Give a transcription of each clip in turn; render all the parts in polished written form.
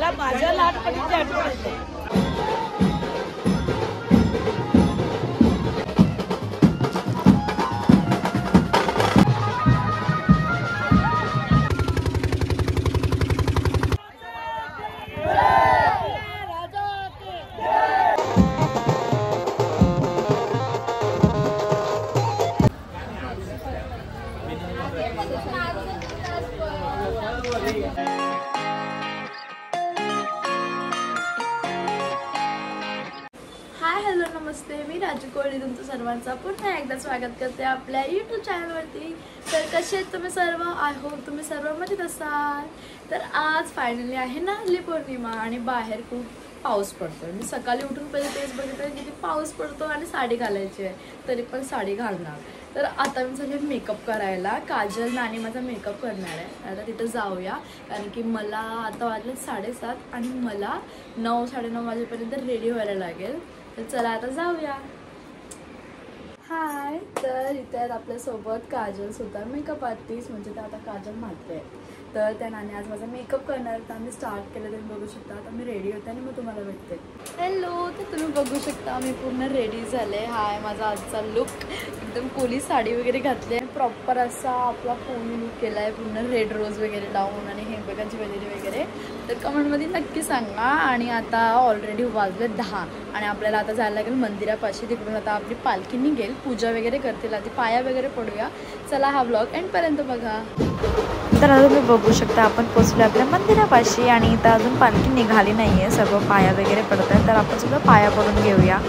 मला माझ्या लहानपणीची आठवण येते. हाय हॅलो नमस्ते, मी राजू कोळी तुमचं सर्वांचा पुन्हा एकदा स्वागत करते आपल्या यूट्यूब चॅनलवरती. तर कसे आहेत तुम्ही सर्व? आय होप तुम्ही सर्व मजेत असाल. तर आज फायनली आहे नारळी पौर्णिमा आणि बाहेर खूप पाऊस पडतोय. मी सकाळी उठून पहिले तेच बघितलं किती पाऊस पडतो आणि साडी घालायची आहे, तरी पण साडी घालणार. तर आता मी झाले मेकअप करायला. काजल नानी माझा मेकअप करणार आहे. आता तिथं जाऊया, कारण की मला आता वाजले 7:30 आणि मला 9-9:30 वाजेपर्यंत रेडी व्हायला लागेल. तर चला आता जाऊया. हाय, तर इथे आहेत आपल्यासोबत काजल सुद्धा, मेकअप आर्टिस्ट, म्हणजे ते आता काजल म्हात्रे. तर त्या नानी आज माझा मेकअप करणार. तर आम्ही स्टार्ट केलं, तुम्ही बघू शकता. आता मी रेडी होते आणि मग तुम्हाला भेटते. हॅलो, तर तुम्ही बघू शकता मी पूर्ण रेडी झाले. हाय, माझा आजचा लुक एकदम पोलीस साडी वगैरे घातली आहे. प्रॉपर असा आपला पोनी लुक केला आहे, पूर्ण रेड रोज वगैरे लावून आणि हेंबेगा ज्वेलरी वगैरे. तर कमेंटमध्ये नक्की सांगा. आणि आता ऑलरेडी वाजले 10 आणि आपल्याला आता जायला लागेल मंदिरापाशी. तिकडून आता आपली पालखी निघेल, पूजा वगैरे करतील, आधी पाया वगैरे पडूया. चला हा व्लॉग एंडपर्यंत बघा. तर आता तुम्ही बघू शकता आपण पोचलो आपल्या मंदिरापाशी आणि इथं अजून पालखी निघाली नाही आहे. सर्व पाया वगैरे पडत आहेत, तर आपण सुद्धा पाया पडून घेऊया.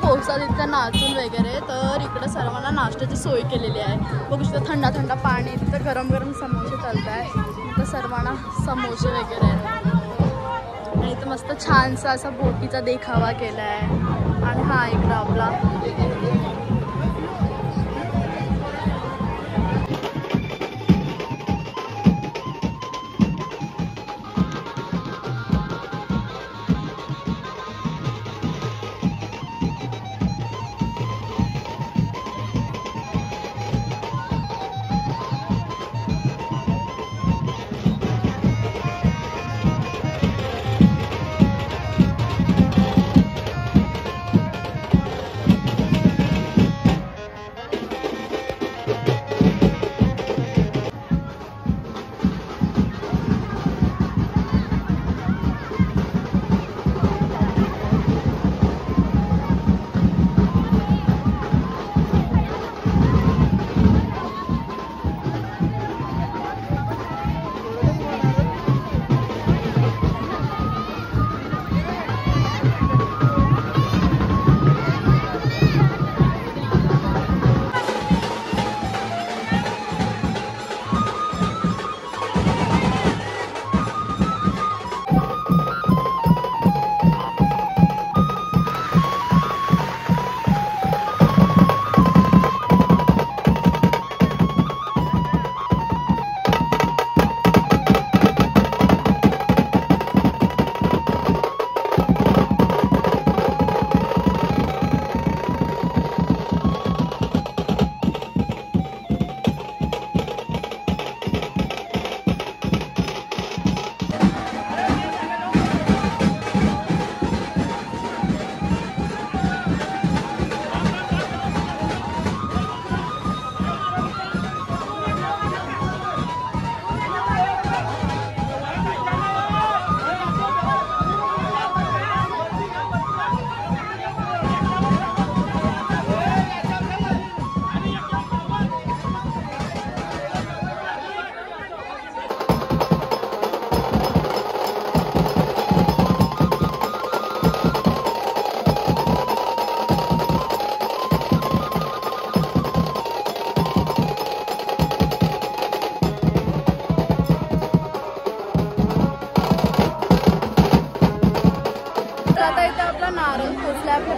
पोहोचतात इतकं नाचून वगैरे. तर इकडं सर्वांना नाश्त्याची सोय केलेली आहे. बघू शकता थंडा थंडा पाणी, तिथं गरम गरम समोसे चालत आहे. इथं सर्वांना समोसे वगैरे आहेत आणि इथं मस्त छानसा असा बोटीचा देखावा केला आहे. आणि हा इकडं आपला आपल्या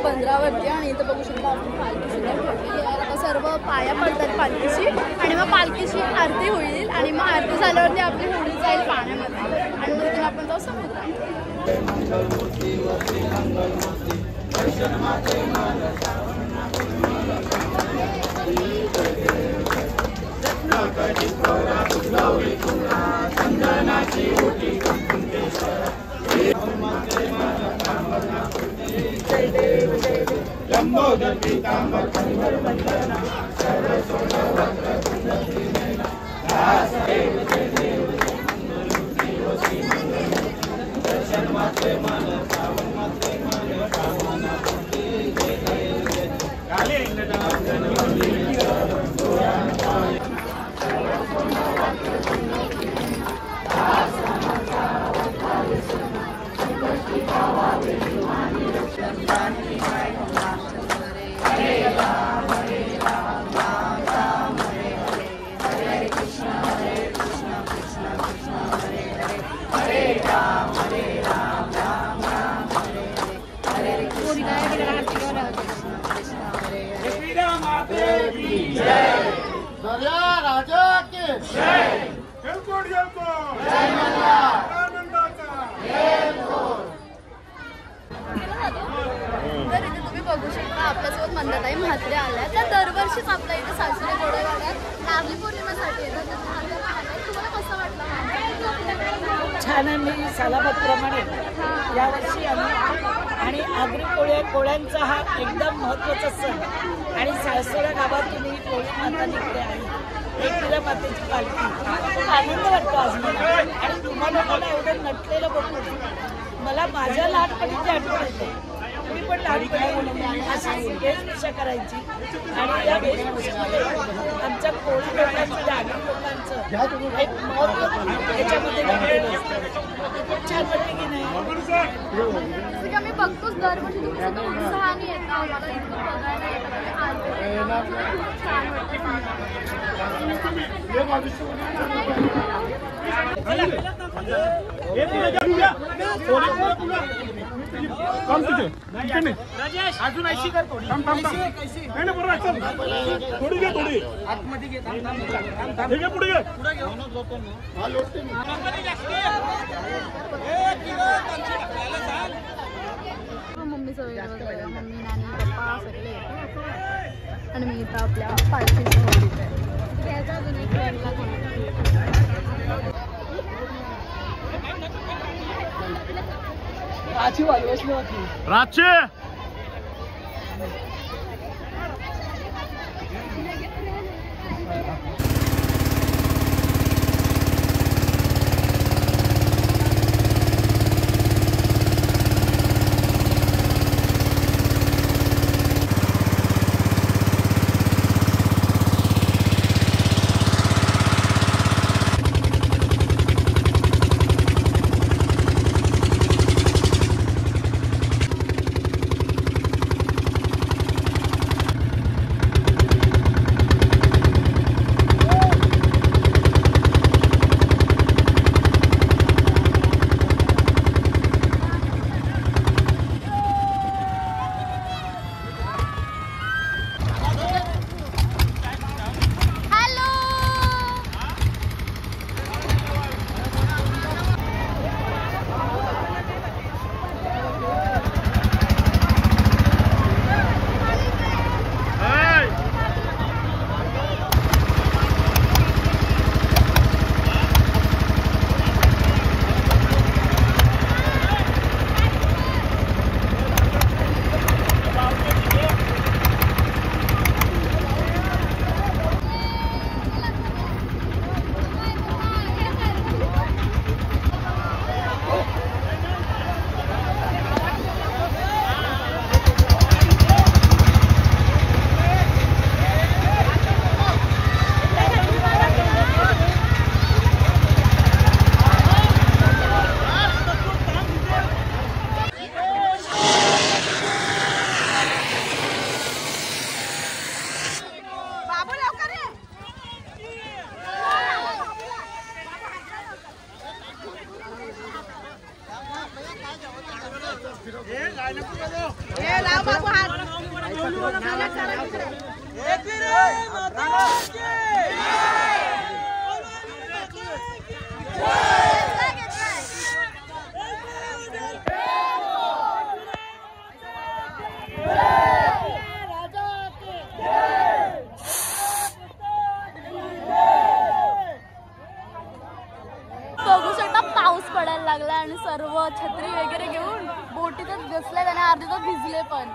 बंदरावरती. आणि इथं बघू शकता आपण पालखी सुद्धा ठेवलेली आहे. आता सर्व पाया पडतात पालखीची आणि मग पालखीची आरती होईल आणि मग आरती झाल्यावरती आपली होळी जाईल पाण्यामध्ये आणि मग तिथून आपण जाऊ समुद्रात. बघू शकता आपल्यासोबत मंदाताई म्हात्रे आल्या. त्या दरवर्षीच आपल्या इथे सासरे गोडेवाड्यात नारळी पौर्णिमेसाठी येतात. तुम्हाला कसं वाटलं? छान आहे. मी सालाबादप्रमाणे यावर्षी आम्ही आणि आगरी कोळ्यांचा हा एकदम महत्त्वाचा सण आणि सासवडा गावातून ही कोळी माता निघते आहे. एक तिला मातेची पालखी. खूप आनंद वाटतो आज मला. आणि तुम्हाला एवढं नटलेलं बघून मला माझ्या लहानपणीची आठवण येते. तुम्ही पण लहानपणी अशी वेशभूषा करायची आणि या वेशभूषेमध्ये आमच्या कोळी लोकांचं आगरी लोकांचं एक महत्व याच्यामध्ये घडलेलं असतं. खूप छान वाटते की नाही? जसं की आम्ही बघतोच दरवर्षी तुम्ही उत्साहाने येतो आम्हाला इतकं बघायला येतं खूप छान राजेश अजून ऐशी कर थोडी नाही बरोबर चल थोडी घे थोडी आतमध्ये घे हे घे पुढे घे हा लोटते मम्मीचं वेळ मम्मी नानी पप्पा सगळे आणि मी इथं आपल्या पालखीच्या होडीत आहे त्याचा अजून एक फ्रेंडला राचे लागला आणि सर्व छत्री वगैरे घेऊन बोटीतच बसले आणि अर्धे तर भिजले पण.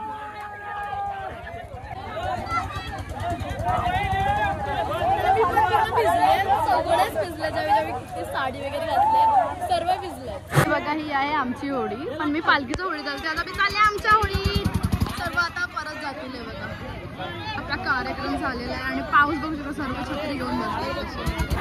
भिजले सगळेच भिजले ज्यावेळी किती साडी वगैरे घातले सर्व भिजले. बघा ही आहे आमची होडी पण मी पालखीची होडी चालते आता मी चालले आमच्या होडीत. सर्व आता परत जातील. बघा आपला कार्यक्रम झालेला आहे आणि पाऊस बघू शकतो सर्व छत्री घेऊन बसले.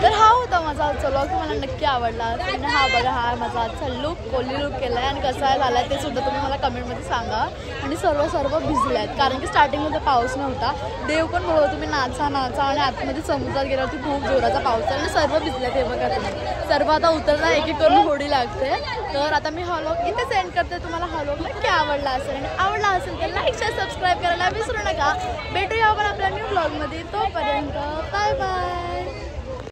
तर हा होता माझा आजचा व्लॉग. मला नक्की आवडला आणि हा बघा हा माझा आजचा लुक कोली लुक केला आहे आणि कसा झाला ते सुद्धा तुम्ही मला कमेंटमध्ये सांगा. आणि सर्व भिजले आहेत कारण की स्टार्टिंगमध्ये पाऊस नव्हता. देव पण बोलवतो तुम्ही नाचा आणि आतमध्ये समुद्रात गेल्यावरती खूप जोराचा पाऊस आणि सर्व भिजले ते बघा तुम्ही. सर्व आता उतरला एक एक करून होडी लागते. तर आता मी हा व्लॉग इथे सेंड करते. तुम्हाला हा व्लॉग नक्की आवडला असेल आणि आवडला असेल तर लाईक शेअर सबस्क्राईब करायला विसरू नका. भेटूया आपण आपल्या न्यू व्लॉगमध्ये. तोपर्यंत बाय बाय.